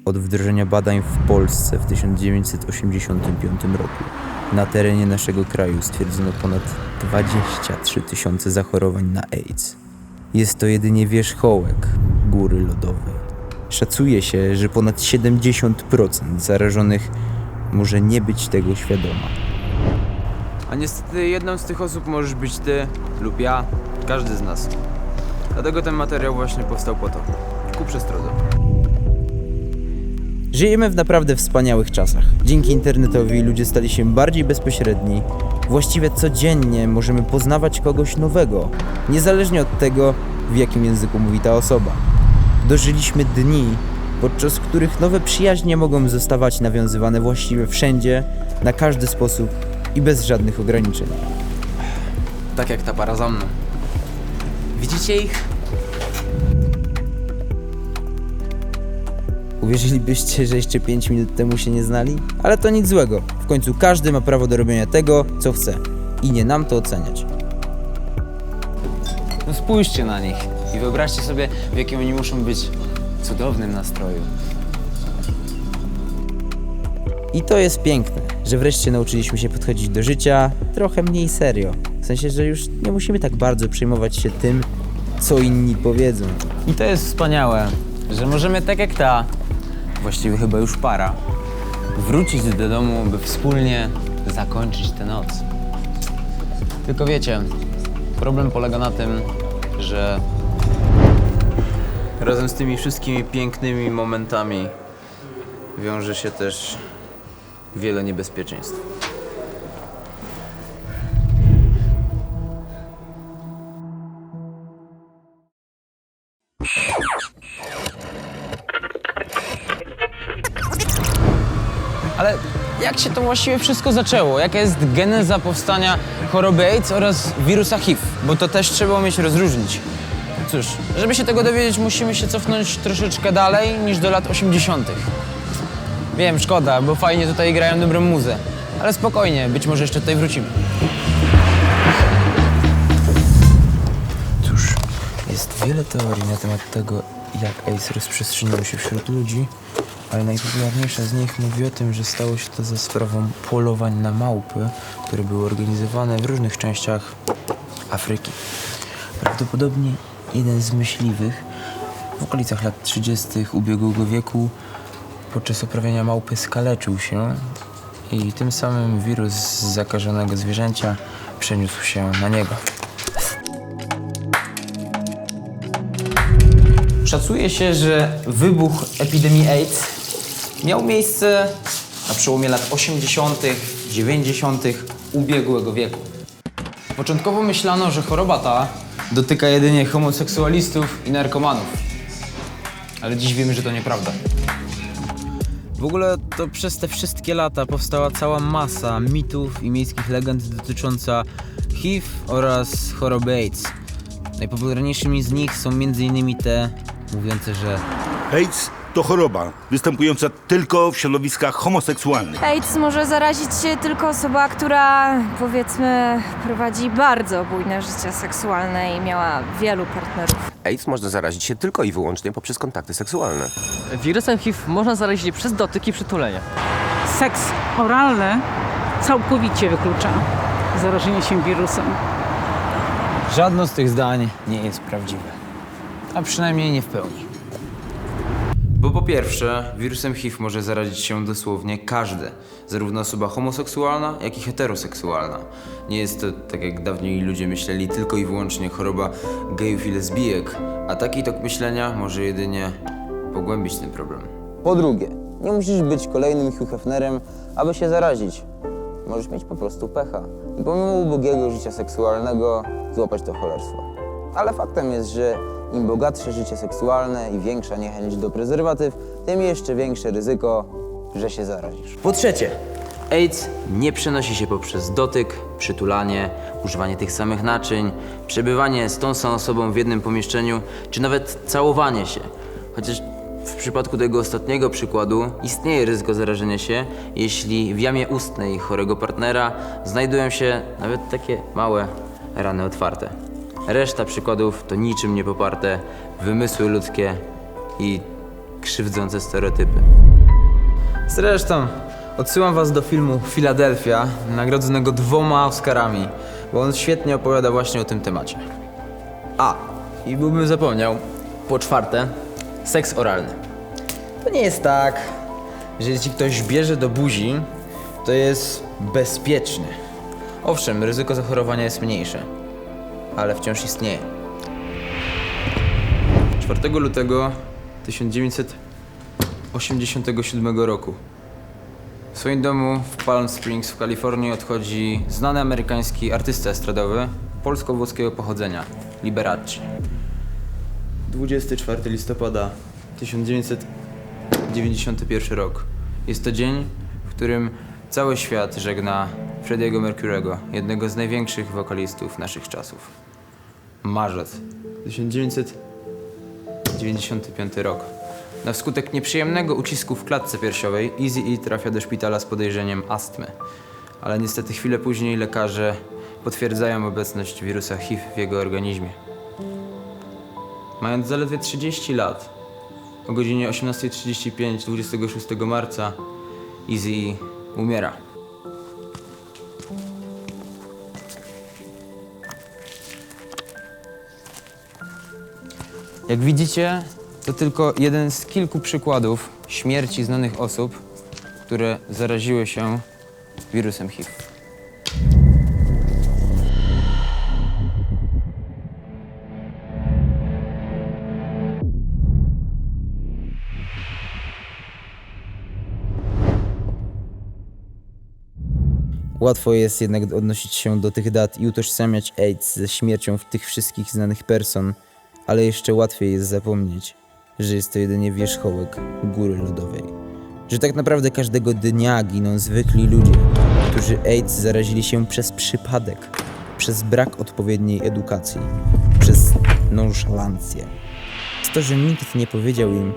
Od wdrożenia badań w Polsce w 1985 roku na terenie naszego kraju stwierdzono ponad 23 000 zachorowań na AIDS. Jest to jedynie wierzchołek góry lodowej. Szacuje się, że ponad 70% zarażonych może nie być tego świadoma. A niestety jedną z tych osób możesz być ty lub ja, każdy z nas. Dlatego ten materiał właśnie powstał po to, ku przestrodze. Żyjemy w naprawdę wspaniałych czasach. Dzięki internetowi ludzie stali się bardziej bezpośredni. Właściwie codziennie możemy poznawać kogoś nowego, niezależnie od tego, w jakim języku mówi ta osoba. Dożyliśmy dni, podczas których nowe przyjaźnie mogą zostawać nawiązywane właściwie wszędzie, na każdy sposób i bez żadnych ograniczeń. Tak jak ta para za mną. Widzicie ich? Uwierzylibyście, że jeszcze 5 minut temu się nie znali? Ale to nic złego. W końcu każdy ma prawo do robienia tego, co chce. I nie nam to oceniać. No spójrzcie na nich i wyobraźcie sobie, w jakim oni muszą być cudownym nastroju. I to jest piękne, że wreszcie nauczyliśmy się podchodzić do życia trochę mniej serio. W sensie, że już nie musimy tak bardzo przejmować się tym, co inni powiedzą. I to jest wspaniałe, że możemy tak jak ta, właściwie chyba już para, wrócić do domu, by wspólnie zakończyć tę noc. Tylko wiecie, problem polega na tym, że Razem z tymi wszystkimi pięknymi momentami wiąże się też wiele niebezpieczeństw. Ale jak się to właściwie wszystko zaczęło? Jaka jest geneza powstania choroby AIDS oraz wirusa HIV? Bo to też trzeba umieć rozróżnić. Cóż, żeby się tego dowiedzieć, musimy się cofnąć troszeczkę dalej niż do lat 80. Wiem, szkoda, bo fajnie tutaj grają dobrą muzę. Ale spokojnie, być może jeszcze tutaj wrócimy. Cóż, jest wiele teorii na temat tego, jak AIDS rozprzestrzeniło się wśród ludzi, ale najpopularniejsza z nich mówi o tym, że stało się to za sprawą polowań na małpy, które były organizowane w różnych częściach Afryki. Prawdopodobnie jeden z myśliwych w okolicach lat 30. ubiegłego wieku podczas uprawiania małpy skaleczył się i tym samym wirus z zakażonego zwierzęcia przeniósł się na niego. Szacuje się, że wybuch epidemii AIDS miał miejsce na przełomie lat 80., 90. ubiegłego wieku. Początkowo myślano, że choroba ta dotyka jedynie homoseksualistów i narkomanów. Ale dziś wiemy, że to nieprawda. W ogóle to przez te wszystkie lata powstała cała masa mitów i miejskich legend dotycząca HIV oraz choroby AIDS. Najpopularniejszymi z nich są m.in. te mówiące, że AIDS to choroba występująca tylko w środowiskach homoseksualnych. AIDS może zarazić się tylko osoba, która, powiedzmy, prowadzi bardzo bujne życie seksualne i miała wielu partnerów. AIDS można zarazić się tylko i wyłącznie poprzez kontakty seksualne. Wirusem HIV można zarazić się przez dotyk i przytulenie. Seks oralny całkowicie wyklucza zarażenie się wirusem. żadno z tych zdań nie jest prawdziwe. A przynajmniej nie w pełni. Bo po pierwsze, wirusem HIV może zarazić się dosłownie każdy, zarówno osoba homoseksualna, jak i heteroseksualna. Nie jest to, tak jak dawniej ludzie myśleli, tylko i wyłącznie choroba gejów i lesbijek, a taki tok myślenia może jedynie pogłębić ten problem. Po drugie, nie musisz być kolejnym Hugh Hefnerem, aby się zarazić. Możesz mieć po prostu pecha i pomimo ubogiego życia seksualnego złapać to cholerstwo. Ale faktem jest, że im bogatsze życie seksualne i większa niechęć do prezerwatyw, tym jeszcze większe ryzyko, że się zarazisz. Po trzecie, AIDS nie przenosi się poprzez dotyk, przytulanie, używanie tych samych naczyń, przebywanie z tą samą osobą w jednym pomieszczeniu, czy nawet całowanie się. Chociaż w przypadku tego ostatniego przykładu istnieje ryzyko zarażenia się, jeśli w jamie ustnej chorego partnera znajdują się nawet takie małe rany otwarte. Reszta przykładów to niczym nie poparte wymysły ludzkie i krzywdzące stereotypy. Zresztą odsyłam was do filmu Filadelfia, nagrodzonego 2 Oscarami, bo on świetnie opowiada właśnie o tym temacie. A, i byłbym zapomniał, po czwarte, seks oralny. To nie jest tak, że jeśli ktoś bierze do buzi, to jest bezpieczny. Owszem, ryzyko zachorowania jest mniejsze, ale wciąż istnieje. 4 lutego 1987 roku w swoim domu w Palm Springs w Kalifornii odchodzi znany amerykański artysta estradowy polsko-włoskiego pochodzenia, Liberace. 24 listopada 1991 rok. Jest to dzień, w którym cały świat żegna Freddie'ego Mercury'ego, jednego z największych wokalistów naszych czasów. Marzec 1995 rok. Na skutek nieprzyjemnego ucisku w klatce piersiowej Eazy-E trafia do szpitala z podejrzeniem astmy. Ale niestety chwilę później lekarze potwierdzają obecność wirusa HIV w jego organizmie. Mając zaledwie 30 lat, o godzinie 18:35 26 marca Eazy-E umiera. Jak widzicie, to tylko jeden z kilku przykładów śmierci znanych osób, które zaraziły się wirusem HIV. Łatwo jest jednak odnosić się do tych dat i utożsamiać AIDS ze śmiercią tych wszystkich znanych person, ale jeszcze łatwiej jest zapomnieć, że jest to jedynie wierzchołek góry lodowej. Że tak naprawdę każdego dnia giną zwykli ludzie, którzy AIDS zarazili się przez przypadek, przez brak odpowiedniej edukacji, przez nonszalancję. To, że nikt nie powiedział im,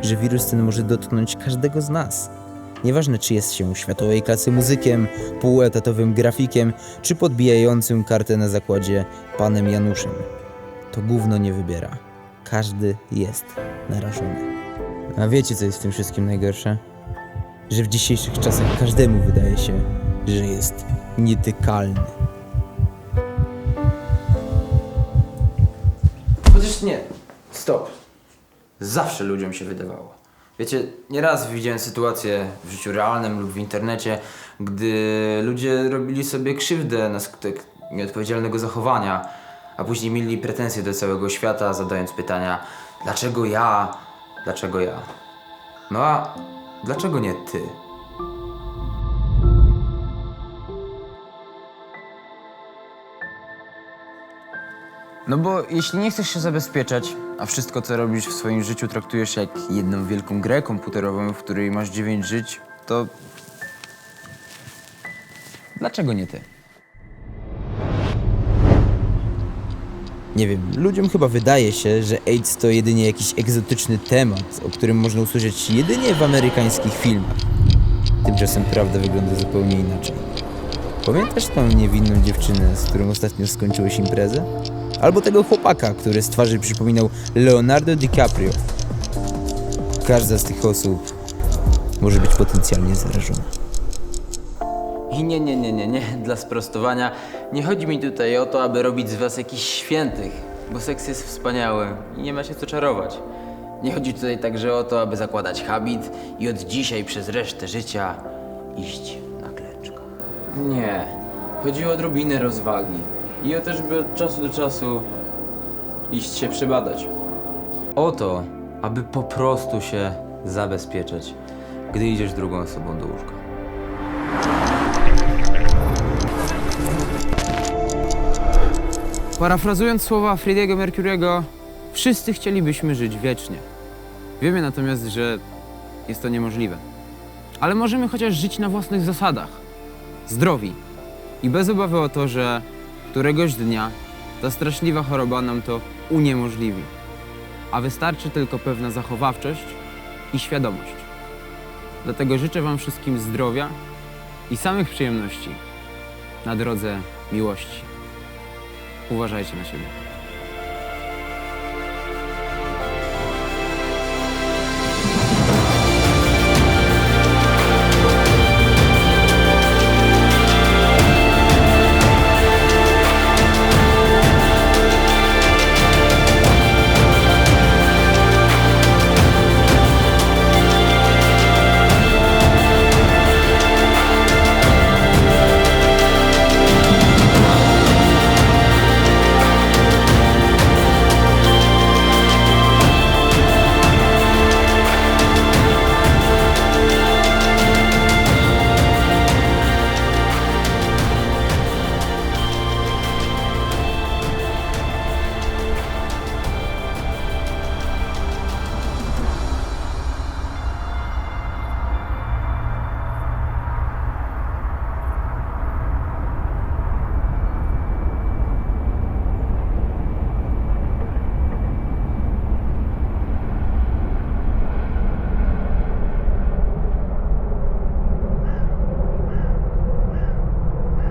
że wirus ten może dotknąć każdego z nas. Nieważne, czy jest się światowej klasy muzykiem, półetatowym grafikiem, czy podbijającym kartę na zakładzie panem Januszem. To gówno nie wybiera. Każdy jest narażony. A wiecie, co jest w tym wszystkim najgorsze? Że w dzisiejszych czasach każdemu wydaje się, że jest nietykalny. Chociaż nie. Stop. Zawsze ludziom się wydawało. Wiecie, nieraz widziałem sytuacje w życiu realnym lub w internecie, gdy ludzie robili sobie krzywdę na skutek nieodpowiedzialnego zachowania, a później mieli pretensje do całego świata, zadając pytania: dlaczego ja? Dlaczego ja? No a dlaczego nie ty? No bo jeśli nie chcesz się zabezpieczać, a wszystko co robisz w swoim życiu traktujesz jak jedną wielką grę komputerową, w której masz 9 żyć, to dlaczego nie ty? Nie wiem, ludziom chyba wydaje się, że AIDS to jedynie jakiś egzotyczny temat, o którym można usłyszeć jedynie w amerykańskich filmach. Tymczasem prawda wygląda zupełnie inaczej. Pamiętasz tą niewinną dziewczynę, z którą ostatnio skończyłeś imprezę? Albo tego chłopaka, który z twarzy przypominał Leonardo DiCaprio. Każda z tych osób może być potencjalnie zarażona. I nie, dla sprostowania, nie chodzi mi tutaj o to, aby robić z was jakichś świętych, bo seks jest wspaniały i nie ma się co czarować. Nie chodzi tutaj także o to, aby zakładać habit i od dzisiaj przez resztę życia iść na klęczkę. Nie, chodzi o odrobinę rozwagi i o to, żeby od czasu do czasu iść się przebadać. O to, aby po prostu się zabezpieczać, gdy idziesz drugą osobą do łóżka. Parafrazując słowa Freddie'ego Mercury'ego, wszyscy chcielibyśmy żyć wiecznie. Wiemy natomiast, że jest to niemożliwe. Ale możemy chociaż żyć na własnych zasadach, zdrowi i bez obawy o to, że któregoś dnia ta straszliwa choroba nam to uniemożliwi. A wystarczy tylko pewna zachowawczość i świadomość. Dlatego życzę wam wszystkim zdrowia i samych przyjemności na drodze miłości. Uważajcie na siebie.